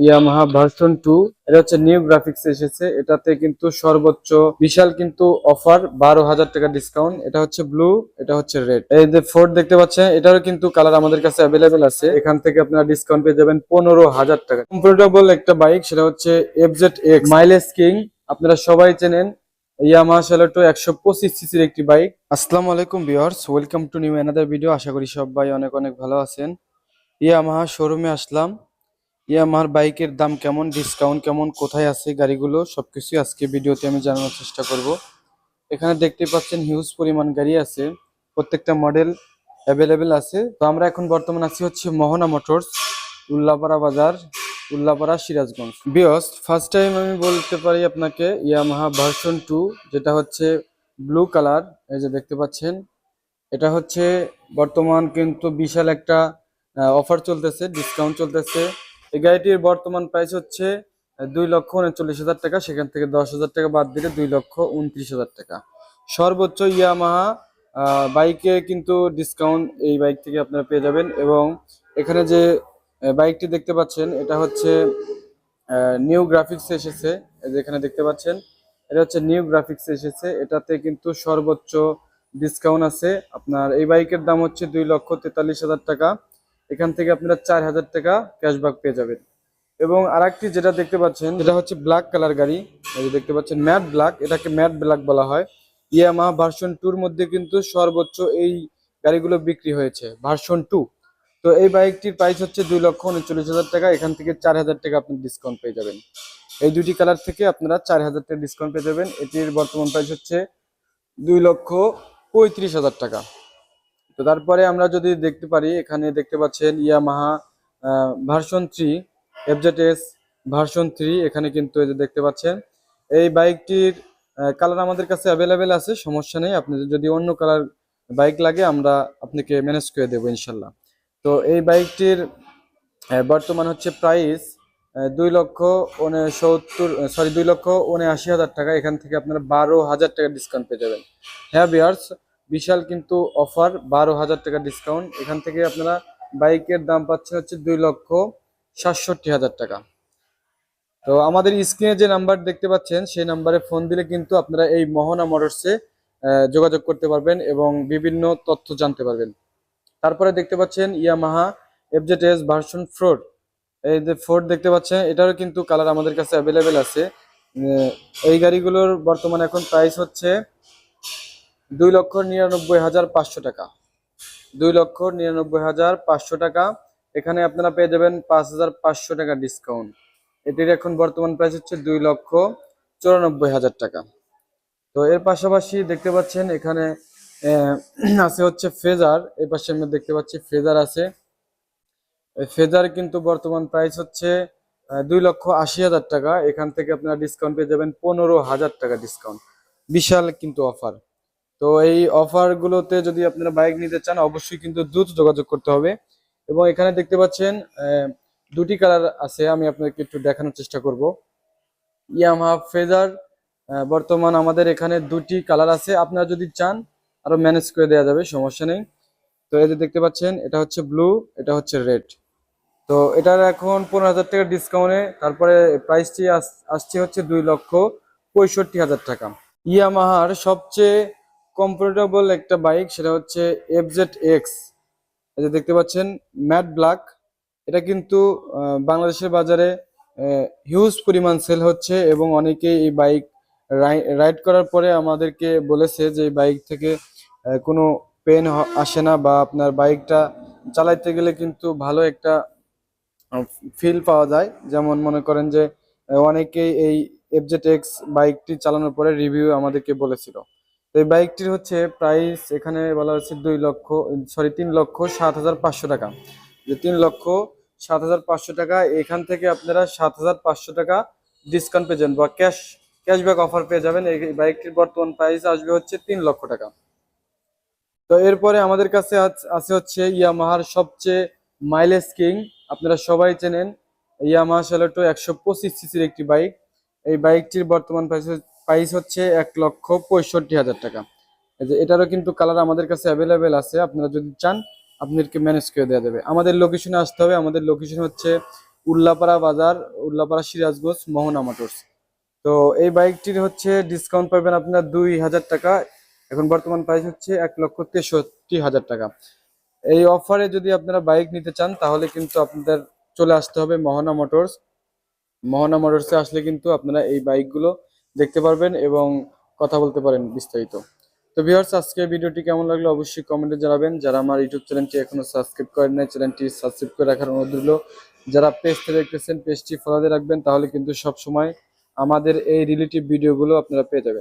Yamaha version 2। এটা হচ্ছে new graphics এসেছে, এটাতে কিন্তু সর্বোচ্চ বিশাল কিন্তু অফার 12,000 টাকা ডিসকাউন্ট। এটা হচ্ছে ব্লু, এটা হচ্ছে রেড। এই যে ফোর্ড দেখতে পাচ্ছেন, এটারও কিন্তু কালার আমাদের কাছে অ্যাভেলেবেল আছে। এখান থেকে আপনারা ডিসকাউন্ট পেয়ে যাবেন 15,000 টাকা। কমফোর্টেবল একটা বাইক, সেটা হচ্ছে FZ-X মাইলেজ কিং, আপনারা সবাই চেনেন। ইয়ামাহা সেলেটো 125 সিসির একটি বাইক। আসসালামু আলাইকুম viewers, welcome to new another video. আশা করি সবাই অনেক অনেক ভালো আছেন। ইয়ামাহা শোরুমে আসলাম। ইয়ামাহার বাইকের দাম কেমন, ডিসকাউন্ট কেমন, কোথায় আছে গাড়িগুলো, সবকিছু আজকে ভিডিওতে আমি জানানোর চেষ্টা করব। এখানে দেখতে পাচ্ছেন হিউজ পরিমাণ গাড়ি আছে, প্রত্যেকটা মডেল অ্যাভেলেবেল আছে। তো আমরা এখন বর্তমান আছি হচ্ছে মোহনা মোটরস, উল্লাপাড়া বাজার, উল্লাপাড়া সিরাজগঞ্জ। বিয়স ফার্স্ট টাইম আমি বলতে পারি আপনাকে ইয়ামাহা ভার্সন 2, যেটা হচ্ছে ব্লু কালার, এই যে দেখতে পাচ্ছেন। এটা হচ্ছে বর্তমান কিন্তু বিশাল একটা অফার চলতেছে, ডিসকাউন্ট চলতেছে। এই গাড়িটির বর্তমান প্রাইস হচ্ছে 2,39,000 টাকা, সেখান থেকে 10,000 টাকা বাদ দিলে 2,29,000 টাকা। সর্বোচ্চ ইয়ামাহা বাইকে কিন্তু ডিসকাউন্ট এই বাইক থেকে আপনারা পেয়ে যাবেন। এবং এখানে যে বাইকটি দেখতে পাচ্ছেন, এটা হচ্ছে নিউ গ্রাফিক্স এসেছে। এই যে এখানে দেখতে পাচ্ছেন, এটা হচ্ছে নিউ গ্রাফিক্স এসেছে, এটাতে কিন্তু সর্বোচ্চ ডিসকাউন্ট আছে। আপনার এই বাইকের দাম হচ্ছে 2,43,000 টাকা, এখান থেকে আপনারা 4,000 টাকা ক্যাশব্যাক পেয়ে যাবেন। এবং আরেকটি যেটা দেখতে পাচ্ছেন, এটা হচ্ছে ব্ল্যাক কালার গাড়ি, এই যে দেখতে পাচ্ছেন ম্যাট ব্ল্যাক, এটাকে ম্যাট ব্ল্যাক বলা হয়। ইয়ামাহা ভার্সন 2 মধ্যে কিন্তু সর্বোচ্চ এই গাড়িগুলো বিক্রি হয়েছে ভার্সন 2। তো এই বাইকটির প্রাইস হচ্ছে 2,39,000 টাকা, এখান থেকে 4,000 টাকা আপনি ডিসকাউন্ট পেয়ে যাবেন। এই দুটি কালার থেকে আপনারা 4,000 টাকা ডিসকাউন্ট পেয়ে যাবেন। এটির বর্তমান প্রাইস হচ্ছে 2,35,000 টাকা। তো তারপরে আমরা যদি দেখতে পারি, এখানে দেখতে পাচ্ছেন ইয়ামাহা ভার্সন 3, FZ-S ভার্সন 3, এখানে কিন্তু এই যে দেখতে পাচ্ছেন এই বাইকটির কালার আমাদের কাছে অ্যাভেলেবেল আছে, সমস্যা নেই। আপনি যদি অন্য কালার বাইক লাগে আমরা আপনাকে ম্যানেজ করে দেবো ইনশাল্লাহ। তো এই বাইকটির বর্তমান হচ্ছে প্রাইস 2,79,000 টাকা, এখান থেকে আপনারা 12,000 টাকা ডিসকাউন্ট পেয়ে যাবেন। হ্যাঁ বিয়ার্স, বিশাল কিন্তু অফার, 12,000 টাকা ডিসকাউন্ট। এখান থেকে আপনারা বাইকের দাম পাচ্ছেন হচ্ছে 2,67,000 টাকা। তো আমাদের স্ক্রিনে যে নাম্বার দেখতে পাচ্ছেন, সেই নাম্বারে ফোন দিলে কিন্তু আপনারা এই মোহনা মোটরসে যোগাযোগ করতে পারবেন এবং বিভিন্ন তথ্য জানতে পারবেন। তারপরে দেখতে পাচ্ছেন ইয়ামাহা FZ-S ভার্সন 4, এই যে ফোর্ড দেখতে পাচ্ছেন, এটারও কিন্তু কালার আমাদের কাছে অ্যাভেলেবেল আছে। এই গাড়িগুলোর বর্তমানে এখন প্রাইস হচ্ছে 2,99,500 টাকা, 2,99,500 টাকা। এখানে আপনারা পেয়ে যাবেন 5,500 টাকা ডিসকাউন্ট। এটির এখন বর্তমান প্রাইস হচ্ছে 2,94,000 টাকা। তো এর পাশাপাশি দেখতে পাচ্ছেন এখানে আছে হচ্ছে ফেজার, এই পাশে আমরা দেখতে পাচ্ছি ফেজার আছে। ফেজার কিন্তু বর্তমান প্রাইস হচ্ছে 2,80,000 টাকা, এখান থেকে আপনারা ডিসকাউন্ট পেয়ে যাবেন 15,000 টাকা ডিসকাউন্ট। বিশাল কিন্তু অফার। তো এই অফার গুলোতে যদি আপনারা বাইক নিতে চান, অবশ্যই কিন্তু দ্রুত যোগাযোগ করতে হবে। এবং এখানে দেখতে পাচ্ছেন দুটি কালার আছে, আমি আপনাকে একটু দেখানোর চেষ্টা করব। ইয়ামাহা ফেজার বর্তমান আমাদের এখানে দুটি কালার আছে, আপনারা যদি চান আরো ম্যানেজ করে দেওয়া যাবে, সমস্যা নেই। তো এই যে দেখতে পাচ্ছেন, এটা হচ্ছে ব্লু, এটা হচ্ছে রেড। তো এটার এখন 15,000 টাকা ডিসকাউন্টে, তারপরে প্রাইসটি আসছে হচ্ছে 2,65,000 টাকা। ইয়ামাহার সবচেয়ে কমফোর্টেবল একটা বাইক, সেটা হচ্ছে FZ-X, এই যে দেখতে পাচ্ছেন ম্যাট ব্ল্যাক। এটা কিন্তু বাংলাদেশের বাজারে হিউজ পরিমাণ সেল হচ্ছে এবং অনেকেই এই বাইক রাইড করার পরে আমাদেরকে বলেছে যে এই বাইক থেকে কোনো পেন আসে না, বা আপনার বাইকটা চালাইতে গেলে কিন্তু ভালো একটা ফিল পাওয়া যায়। যেমন মনে করেন যে অনেকেই এই FZ-X বাইকটি চালানোর পরে রিভিউ আমাদেরকে বলেছিল। তো এই বাইকটির হচ্ছে প্রাইস এখানে বলা হচ্ছে 3,07,500 টাকা, যে 3,07,500 টাকা। এখান থেকে আপনারা 7,500 টাকা ডিসকাউন্ট পেয়ে যাবেন বা ক্যাশব্যাক অফার পেয়ে যাবেন। এই বাইকটির বর্তমান প্রাইস আসবে হচ্ছে 3 লক্ষ টাকা। তো এরপরে আমাদের কাছে আছে হচ্ছে ইয়ামাহার সবচেয়ে মাইলেজ কিং, আপনারা সবাই চেনেন। ইয়ামাহা সেলেটো 125 সিসির একটি বাইক। এই বাইকটির বর্তমান প্রাইস হচ্ছে 1,65,000 টাকা। এই যে এটারও কিন্তু কালার আমাদের কাছে অ্যাভেলেবেল আছে, আপনারা যদি চান আপনাদেরকে ম্যানেজ করে দেওয়া যাবে। আমাদের লোকেশনে আসতে হবে, আমাদের লোকেশন হচ্ছে উল্লাপাড়া বাজার, উল্লাপাড়া সিরাজগঞ্জ, মোহনা মোটরস। তো এই বাইকটির হচ্ছে ডিসকাউন্ট পাবেন আপনার 2000 টাকা। এখন বর্তমান প্রাইস হচ্ছে 1,63,000 টাকা। এই অফারে যদি আপনারা বাইক নিতে চান তাহলে কিন্তু আপনাদের চলে আসতে হবে মোহনা মোটরস। মোহনা মোটরসে আসলে কিন্তু আপনারা এই বাইকগুলো দেখতে পারবেন এবং কথা বলতে পারেন বিস্তারিত। তো ভিউয়ার্স, আজকে ভিডিওটি কেমন লাগলো অবশ্যই কমেন্টে জানাবেন। যারা আমার ইউটিউব চ্যানেলটি এখনো সাবস্ক্রাইব করেন নাই, চ্যানেলটি সাবস্ক্রাইব করে রাখার অনুরোধ রইল। যারা পেজ থেকে দেখতেছেন পেজটি ফলো দিয়ে রাখবেন, তাহলে কিন্তু সব সময় আমাদের এই রিলেটিভ ভিডিওগুলো আপনারা পেয়ে যাবেন।